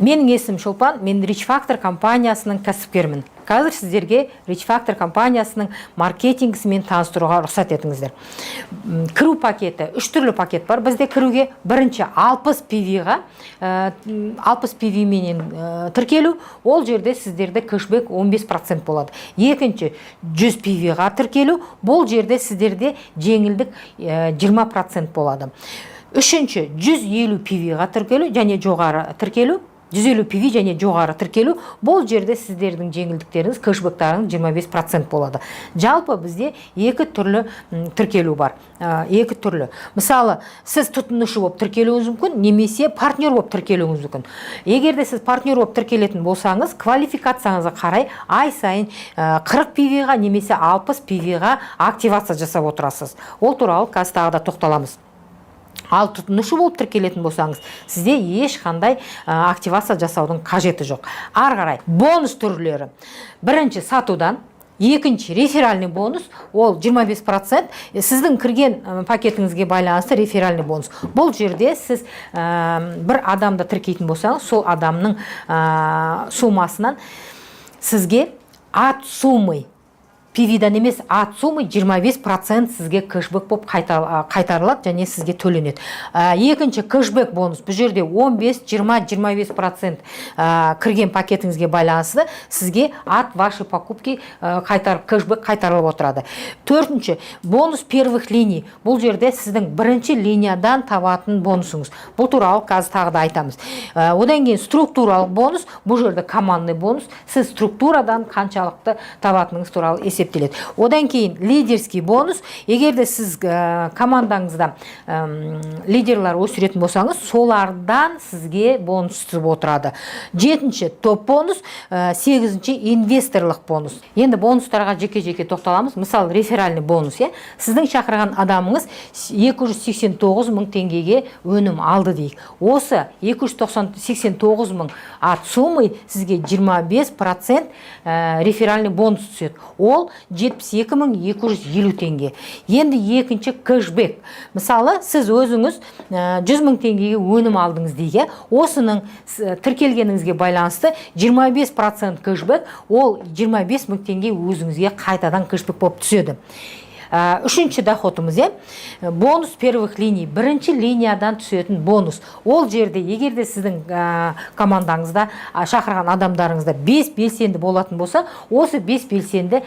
Менің есім Шолпан, мен Rich Factor компаниясының кәсіпкермін. Қазір сіздерге Rich Factor компаниясының маркетингісімен таныстыруға рұқсат етіңіздер. Кіру пакеті, 3 түрлі пакет бар. Бізде кіруге бірінші 60 PV-ға, 60 PV менен тіркелу, ол жерде сіздерде кэшбэк 15% болады. Екінші 100 PV-ға тіркелу, бұл жерде сіздерде жеңілдік 20% болады. Үшінші 150 PV-ға тіркелу және жоғары тіркелу, 150 PV және жоғары тіркелу, бұл жерде сіздердің жеңілдіктеріңіз, кэшбэктарың 25% болады. Жалпы бізде екі түрлі тіркелу бар. Екі түрлі. Мысалы, сіз тұтынушы болып тіркелуіңіз мүмкін, немесе партнер болып тіркелуіңіз мүмкін. Егер де сіз партнер болып тіркелетін болсаңыз, квалификацияңызға қарай ай сайын 40 PV-ға немесе 60 PV-ға активация жасап отырасыз. Ол туралы қазір тағы да тоқталамыз. Ал тұтынушы болып тіркелетін болсаңыз, сізде ешқандай активация жасаудың қажеті жоқ. Ары қарай бонус түрлері. Бірінші сатудан, екінші реферальный бонус, ол 25%. Сіздің кірген пакетіңізге байланысты реферальный бонус. Бұл жерде сіз бір адамды тіркейтін болсаңыз, сол адамның сумасынан сізге от суммы, PV-дан емес, от суммы 25% сізге кэшбэк болып қайтарылады және сізге төленеді. Екінші кэшбэк бонус. Бұл жерде 15, 20, 25% кірген пакетіңізге байланысты сізге от вашей покупки кэшбэк қайтарылып отырады. Төртінші бонус первых линий. Бұл жерде сіздің бірінші линиядан табатын бонусыңыз. Бұл туралы қазір тағы да айтамыз. Одан кейін структуралық бонус. Бұл жерде командный бонус. Сіз структурадан қаншалықты табатыныңыз туралы есептеледі. Одан кейін лидерский бонус. Егер де сіз командаңызда лидерлар өсіретін болсаңыз, солардан сізге бонус түсіп отырады. Жетінші топ бонус, сегізінші инвесторлық бонус. Енді бонустарға жеке-жеке тоқталамыз. Мысалы, реферальный бонус. Сіздің шақырған адамыңыз 289 мың теңгеге өнім алды дейік. Осы 289 мың от суммы сізге 25% реферальный бонус түседі. Ол 72.250 теңге. Енді екінші кэшбэк. Мысалы, сіз өзіңіз 100 мың теңгеге өнім алдыңыз дейге, осының тіркелгеніңізге байланысты 25% кэшбэк, ол 25 мың теңге өзіңізге қайтадан кэшбэк болып түседі. Үшінші доходымыз, бонус первых линий. Бірінші линиядан түсетін бонус. Ол жерде, егер де сіздің командаңызда, шақырған адамдарыңызда 5 белсенді болатын болса, осы 5 белсенді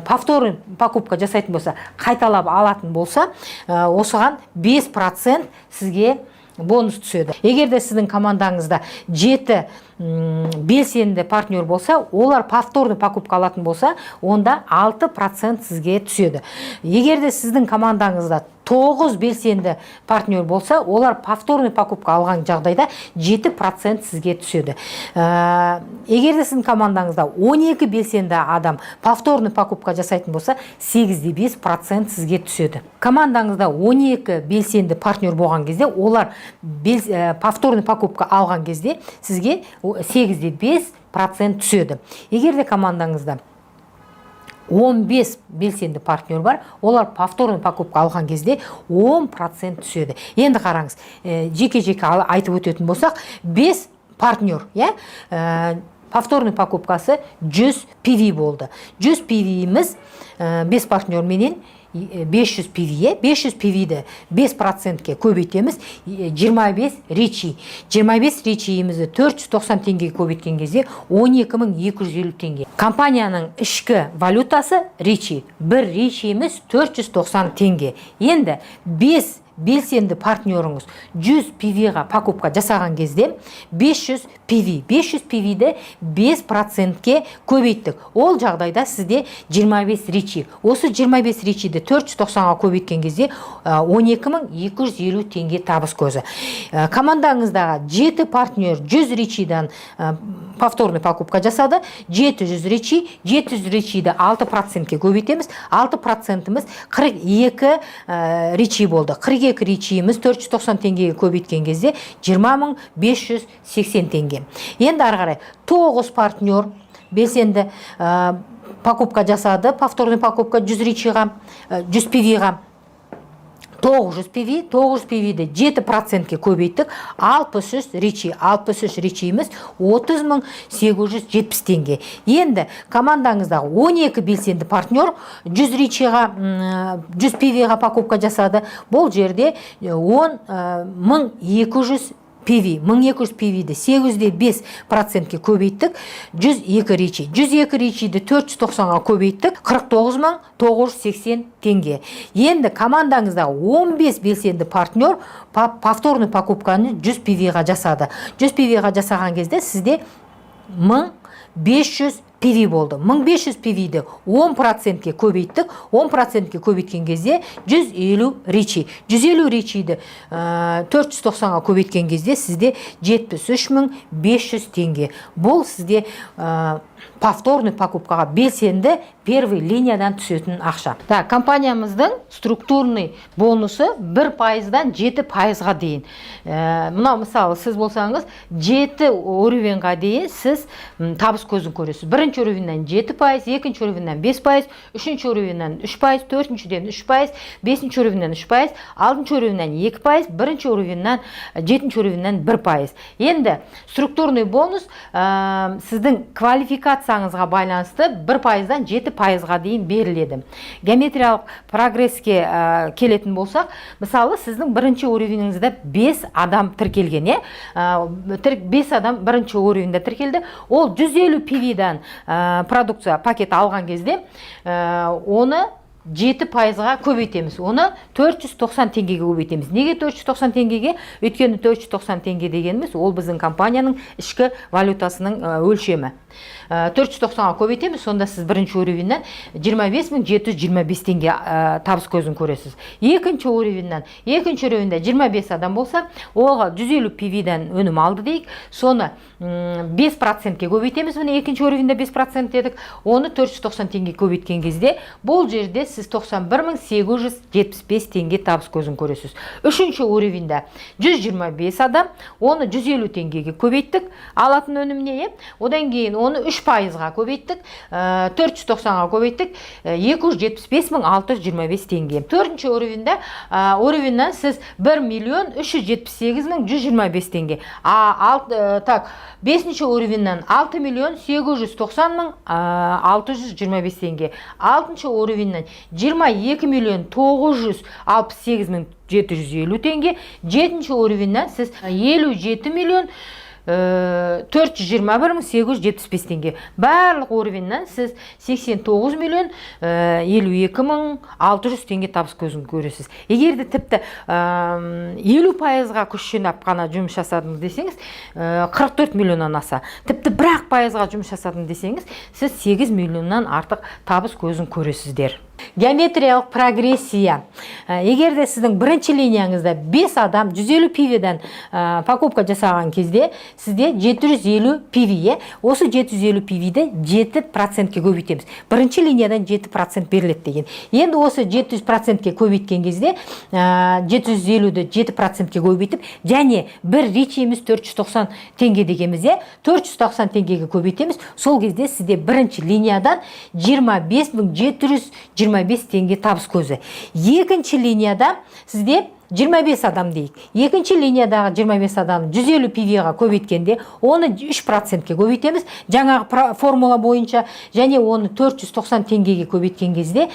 повторный покупка жасайтын болса, қайталап алатын болса, осыған 5% сізге бонус түседі. Егер де сіздің командаңызда 7 белсенді партнер болса, олар повторный покупка алатын болса, онда 6% сізге түседі. Егер де сіздің командаңызда 9 белсенді партнер болса, олар повторный покупка алған жағдайда 7% сізге түседі. Егер де сіздің командаңызда 12 белсенді адам повторный покупка жасайтын болса, 8,5% сізге түседі. Командаңызда 12 белсенді партнер болған кезде, олар повторный покупка алған кезде сізге 8,5% түседі. Егер де командаңызда 15 белсенді партнер бар, олар повторный покупка алған кезде 10% түседі. Енді қараңыз, жеке-жеке айтып өтетін болсақ, 5 партнер, повторный покупкасы 100 PV болды. 100 PV-иміз 5 партнер менен 500 PV, 500 PV-ді 5%-ке көбейтеміз, 25 ричи. 25 ричиімізді 490 теңгеге көбейткен кезде 12.250 теңге. Компанияның ішкі валютасы ричи. Бір ричиіміз 490 теңге. Енді 5 белсенді партнеріңіз 100 PV-ға покупка жасаған кезде 500 PV. 500 PV-ді 5%-ке көбейттік. Ол жағдайда сізде 25 ричи. Осы 25 ричиді 490-ға көбейткен кезде 12.250 теңге табыс көзі. Командаңыздағы 7 партнер 100 ричидан повторный покупка жасады. 700 ричи, 700 ричиді 6%-ке көбейтеміз. 6%-іміз 42 ричи болды. 42 ричиіміз 490 теңгеге көбейткен кезде 20.580 теңге. Енді ары қарай 9 партнер белсенді покупка жасады, повторный покупка 100 ричиға, 100 PV-ға. 900 PV-ді 7%-ке көбейттік, 63 ричиіміз 30.870 теңге. Енді командаңыздағы 12 белсенді партнер 100 PV-ға покупка жасады. Бұл жерде 10.200 PV, 1200 PV-ді 8,5%-ке көбейттік, 102 ричиді 490-ға көбейттік, 49.980 теңге. Енді командаңыздағы 15 белсенді партнер повторный покупканы 100 PV-ға жасады. 100 PV-ға жасаған кезде сізде 1500 PV болды. 1500 PV-ді 10%-ке көбейттік. 10%-ке көбейткен кезде 150 ричи. 150 ричиді 490-ға көбейткен кезде сізде 73.500 теңге. Бұл сізде повторный покупкаға белсенді первый линиядан түсетін ақша. Компаниямыздың структурный бонусы 1%-дан 7%-ға дейін. Мұна мысалы сіз болсаңыз 7 уровеньға дейін сіз табыс көзін көресіз. Бірінші уровеньнен 7%, екінші уровеньнен 5%, үшінші уровеньнен 3%, төртіншіден 3%, бесінші уровеньнен 3%, алтыншы уровеньнен 2%, бірінші уровеньнен 7-ші уровеньнен 1%. Енді структурный бонус сіздің квалификацияңызға байланысты 1%-дан 7%-ға дейін беріледі. Геометриялық прогресске келетін болсақ, мысалы сіздің бірінші уровеніңізде 5 адам тіркелген, 5 адам бірінші уровеньде тіркелді. Ол 150 PV-дан продукция пакет алған кезде оны 7%-ға көбейтеміз. Оны 490 теңгеге көбейтеміз. Неге 490 теңгеге? Өйткені 490 теңге дегеніміз ол біздің компанияның ішкі валютасының өлшемі. 490-ға көбейтеміз, сонда сіз бірінші уровеньнен 25.725 теңге табыс көзін көресіз. Екінші уровеньнен 25 адам болса, оға 150 PV-ден өнім алды дейік, соны 5%-ке көбейтеміз, міне екінші уровеньде 5% дедік, оны 490 теңге көбейткен кезде, бұл жерде сіз 91.875 теңге табыс көзін көресіз. Үшінші уровеньде 125 адам, оны 150 теңгеге көбейттік, алатын өніміне, одан кейін оны 3%-ға көбейттік, 490-ға көбейттік, 275.625 теңге. Төртінші уровеньнен сіз 1.378.125 теңге. Бесінші уровеньнен 6.890.625 теңге. Алтыншы уровеньнен 22.968.750 теңге. Жетінші уровеньнен сіз 57.421.875 теңге. Барлық уровеньнен сіз 89.052.600 теңге табыс көзін көресіз. Егерде тіпті 50%-ға күш жинап қана жұмыс жасадыңыз десеңіз, 44 миллионнан аса. Тіпті 1%-ға жұмыс жасадыңыз десеңіз, сіз 8 миллионнан артық табыс көзін көресіздер. Геометриялық прогрессия. Егерде сіздің бірінші линияңызда 5 адам 150 PV-ден покупка жасаған кезде, сізде 750 PV, осы 750 PV-ді 7%-ке көбейтеміз. Бірінші линиядан 7% беріледі деген. Енді осы 700%-ке көбейткен кезде 750-ді 7%-ке көбейтіп, және бір ричиіміз 490 теңге дегеніміз, 490 теңгеге көбейтеміз. Сол кезде сізде бірінші линиядан 25.725 теңге табыс көзі. Екінші линияда сізде 25 адам дейік. Екінші линиядағы 25 адам 150 PV-ға көбейткенде, оны 3%-ке көбейтеміз. Жаңағы формула бойынша, және оны 490 теңгеге көбейткен кезде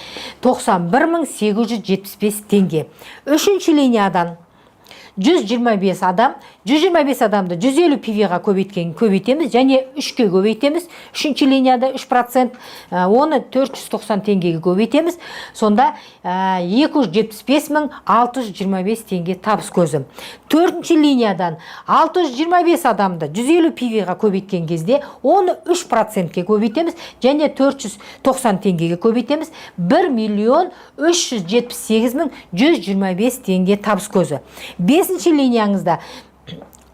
91.875 теңге. Үшінші линиядан 125 адам, 125 адамды 150 PV-ға көбейтеміз, және 3-ке көбейтеміз. Үшінші линияда 3%, оны 490 теңгеге көбейтеміз. Сонда 275.625 теңге табыс көзі. Төртінші линиядан 625 адамды 150 PV-ға көбейткен кезде, оны 3%-ке көбейтеміз, және 490 теңгеге көбейтеміз. 1.378.125 теңге табыс көзі. Бесінші линияңызда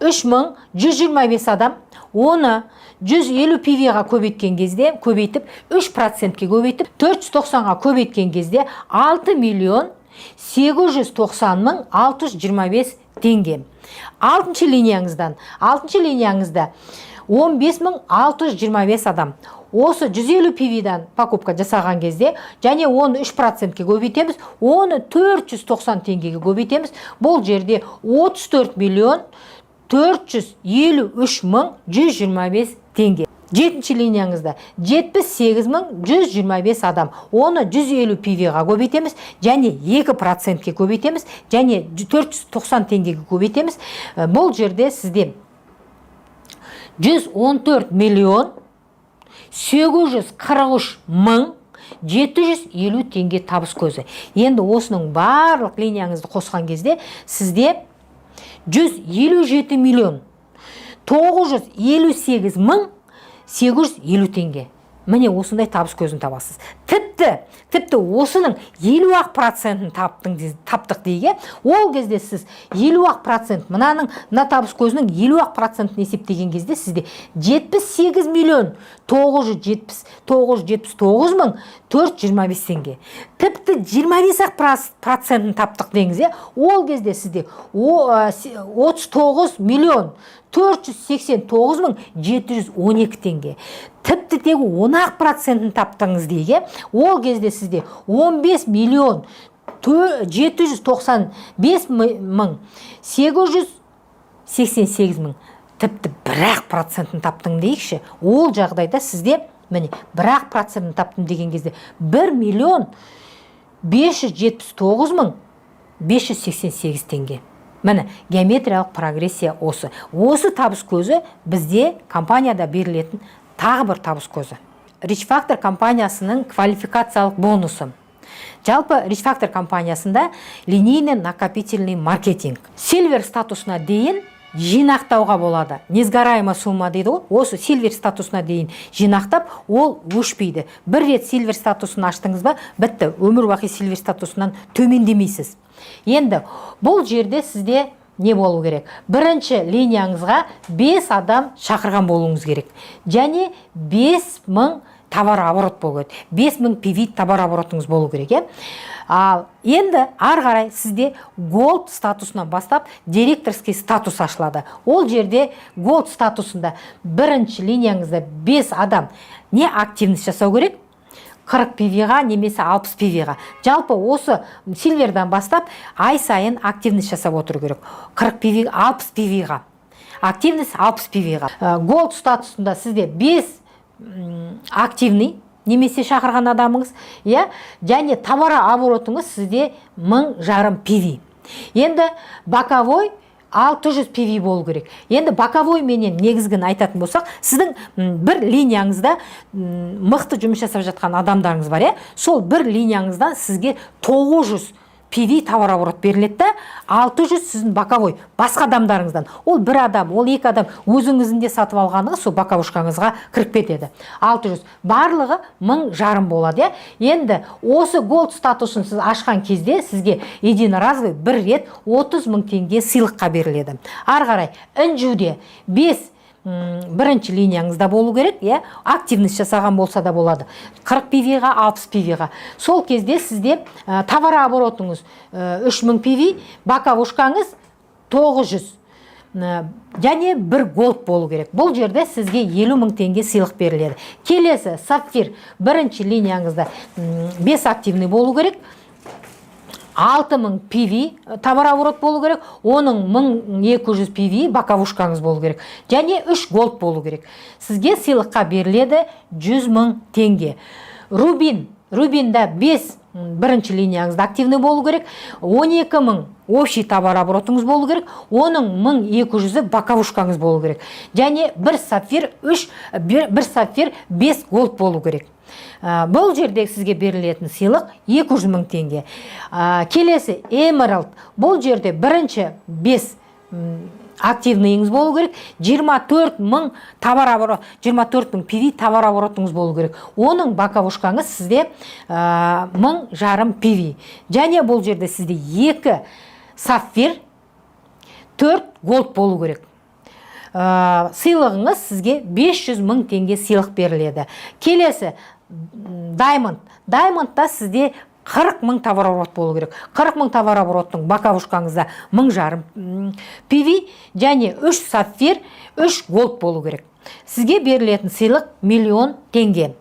3.125 адам, оны 150 PV-ға көбейткен кезде, көбейтіп, 3%-ке көбейтіп, 490-ға көбейткен кезде 6.890.625 теңге. Алтыншы линияңызда 15625 адам. Осы 150 пивидан покупка жасаған кезде, және оны 3%-ке көбейтеміз, оны 490 теңгеге көбейтеміз. Бұл жерде 34 миллион 453 мың 125 теңге. Жетінші линияңызда 78.125 адам. Оны 150 пивиға көбейтеміз, және 2%-ке көбейтеміз, және 490 теңгеге көбейтеміз. Бұл жерде сізде 114 миллион 843 мың 750 теңге табыс көзі. Енді осының барлық линияңызды қосқан кезде сізде 157 миллион 958 мың 850 теңге. Міне осындай табыс көзін табасыз. Тіпті осының 50% таптық дейге, ол кезде сіз 50%, мына табыс көзінің 50% есептеген кезде сізде 78 миллион 979 мың 425 теңге. Тіпті 25% таптық деңізде, ол кезде сізде 39 миллион 489 мың 712 теңге. Тіпті тегі 10% таптыңыз дейге, ол кезде сізде 15 миллион 795 мың 888 мың. Тіпті 1% таптың дейікші, ол жағдайда сізде, міне, 1% таптым деген кезде 1 миллион 579 мың 588 теңге. Міне, геометриялық прогрессия осы. Осы табыс көзі бізде компанияда берілетін тағы бір табыс көзі. Rich Factor компаниясының квалификациялық бонусы. Жалпы Rich Factor компаниясында линейный накопительный маркетинг. Silver статусына дейін жинақтауға болады. Несгораемая сумма дейді ғой. Осы Silver статусына дейін жинақтап, ол өшпейді. Бір рет Silver статусын аштыңыз ба, бітті. Өмір бақи Silver статусынан төмендемейсіз. Енді бұл жерде сізде не болу керек? Бірінші линияңызға 5 адам шақырған болуыңыз керек. Және 5000 товар оборот болу керек. 5000 PV товар оборотыңыз болу керек. Ал енді ары қарай сізде Gold статусынан бастап директорский статус ашылады. Ол жерде Gold статусында бірінші линияңызда 5 адам не активность жасау керек? 40 PV-ға немесе 60 PV-ға. Жалпы осы Silver'дан бастап ай сайын активность жасап отыру керек. 40 PV, 60 PV-ға. Активность 60 PV-ға. Gold статусында сізде 5 активный немесе шақырған адамыңыз, және товар оборотыңыз сізде 1500 PV. Енді боковой 600 PV болу керек. Енді боковой менен негізгін айтатын болсақ, сіздің бір линияңызда мықты жұмыс жасап жатқан адамдарыңыз бар, сол бір линияңыздан сізге 900 PV товар оборот беріледі, 600 сіздің боковой басқа адамдарыңыздан. Ол бір адам, ол екі адам өзіңізінде сатып алғаныңыз сол боковушкаңызға кіріп кетеді. 600 барлығы 1500 болады. Енді осы Gold статусын сіз ашқан кезде сізге единоразовый бір рет 30 000 теңге сыйлыққа беріледі. Ары қарай інжуде 5 бірінші линияңызда болу керек, активность жасаған болса да болады. 40 PV-ға, 60 PV-ға. Сол кезде сізде товар оборотыңыз 3000 PV, боковушкаңыз 900, және бір Gold болу керек. Бұл жерде сізге 50 000 теңге сыйлық беріледі. Келесі сапфир бірінші линияңызда 5 активный болу керек. 6000 PV товар оборот болу керек, оның 1200 PV боковушкаңыз болу керек, және 3 Gold болу керек. Сізге сыйлыққа беріледі 100 000 теңге. Рубинда 5 бірінші линияңызда активный болу керек, 12 000 общий товар оборотыңыз болу керек, оның 1200 боковушкаңыз болу керек, және бір сапфир 5 Gold болу керек. Бұл жерде сізге берілетін сыйлық 200 000 теңге. Келесі Emerald. Бұл жерде бірінші 5 активныйыңыз болу керек, 24 000 товар оборот, 24 000 PV товар оборотыңыз болу керек. Оның боковушкаңыз сізде 1500 PV. Және бұл жерде сізде 2 сапфир, 4 Gold болу керек. Сыйлығыңыз сізге 500 000 теңге сыйлық беріледі. Келесі Diamond. Diamondта сізде 40 000 товар оборот болу керек. 40 000 товар обороттың боковушкаңызда 1500 PV, және 3 сапфир, 3 Gold болу керек. сізге берілетін сыйлық 1 000 000 теңге.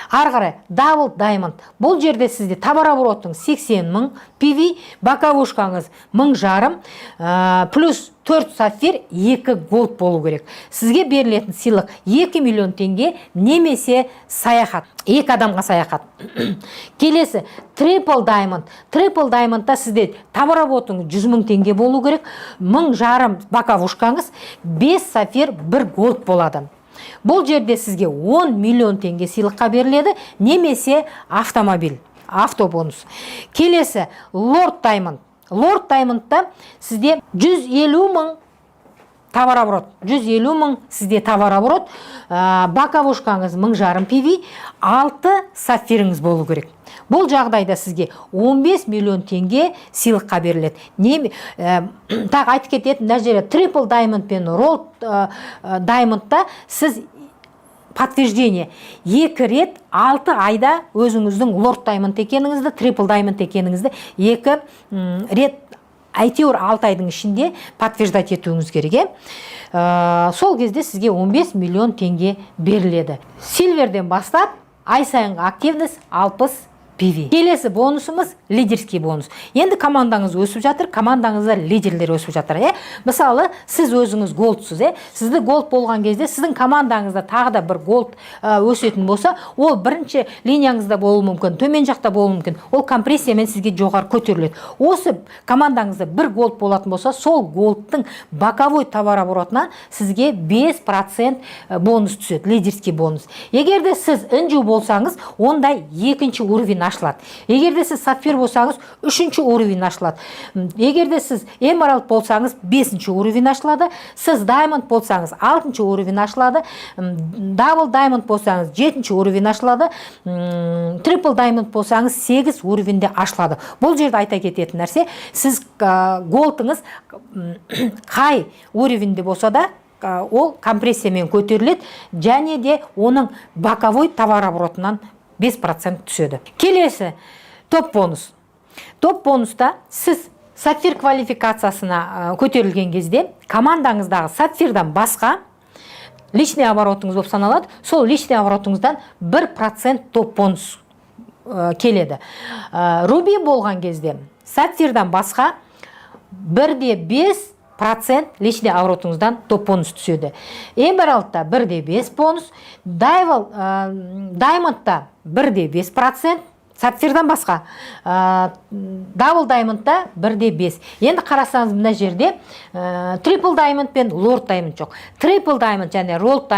Ары қарай Double Diamond. Бұл жерде сізде товарообороттың 80 000, PV боковушкаңыз 1500, плюс 4 сапфир, 2 голд болу керек. Сізге берілетін сыйлық 2 000 000 теңге немесе саяхат. 2 адамға саяхат. Келесі Triple Diamond. Triple Diamondта сізде товарообороттың 100 000 теңге болу керек. 1500 боковушкаңыз, 5 сапфир, 1 голд болады. Бұл жерде сізге 10 000 000 теңге сыйлыққа беріледі, немесе автомобиль, автобонус. Келесі Lord Diamond. Lord Diamondта сізде 150 000 товарооборот, 150 000 сізде товарооборот, боковушкаңыз 1500 PV, 6 сапфиріңіз болу керек. Бұл жағдайда сізге 15 000 000 теңге сыйлыққа беріледі. Так айтып кететін нәжері Triple Diamond пен Roll Diamondта сіз подтверждение 2 рет 6 айда өзіңіздің Lord Diamond екеніңізді, Triple Diamond екеніңізді 2 рет әйтеуір 6 айдың ішінде подтверждать етуіңіз керек. Сол кезде сізге 15 000 000 теңге беріледі. Silverден бастап ай сайынғы активность 60 PV. Келесі бонусымыз лидерский бонус. Енді командаңыз өсіп жатыр, командаңызда лидерлер өсіп жатыр. Мысалы, сіз өзіңіз голдсыз. Сізді голд болған кезде, сіздің командаңызда тағы да бір голд өсетін болса, ол бірінші линияңызда болуы мүмкін, төмен жақта болуы мүмкін. Ол компрессиямен сізге жоғары көтеріледі. Осы командаңызда бір голд болатын болса, сол голдтың боковой товарооборотынан сізге 5% бонус түседі, лидерский бонус. Егер де сіз інжу болсаңыз, онда екінші уровень ашылады. Егер де сіз сапфир болсаңыз, 3-ші уровень ашылады. Егер де сіз эмералд болсаңыз, 5-ші уровень ашылады. Сіз даймонд болсаңыз, 6-ші уровень ашылады. Дабл даймонд болсаңыз, 7-ші уровень ашылады. Трипл даймонд болсаңыз, 8 уровеньде ашылады. Бұл жерде айта кететін нәрсе, сіз голдыңыз қай уровеньде болса да, ол компрессиямен көтеріледі, және де оның боковой товарооборотынан 5% түседі. Келесі топ бонус. Топ бонуста сіз сапфир квалификациясына көтерілген кезде командаңыздағы сапфирдан басқа личный оборотыңыз болып саналады. Сол личный оборотыңыздан 1% топ бонус келеді. Руби болған кезде сапфирдан басқа 1,5% личный оборотыңыздан топ бонус түседі. Эмералдта 1,5 бонус, даймондта 1,5%, сапфирдан басқа. Дабл даймондта 1,5. Енді қарасаңыз мына жерде трипл даймонд пен лорд даймонд жоқ. Трипл даймонд және лорд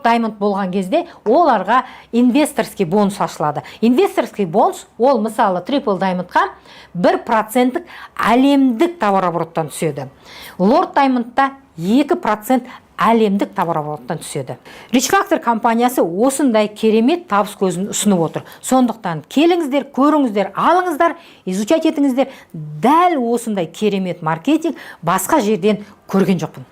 даймонд болған кезде оларға инвесторский бонус ашылады. Инвесторский бонус ол мысалы трипл даймондқа 1% әлемдік товарообороттан түседі. Лорд даймондта 2% әлемдік товарообороттан түседі. Rich Factor компаниясы осындай керемет табыс көзін ұсынып отыр. Сондықтан келіңіздер, көріңіздер, алыңыздар, изучать етіңіздер. Дәл осындай керемет маркетинг басқа жерден көрген жоқпын.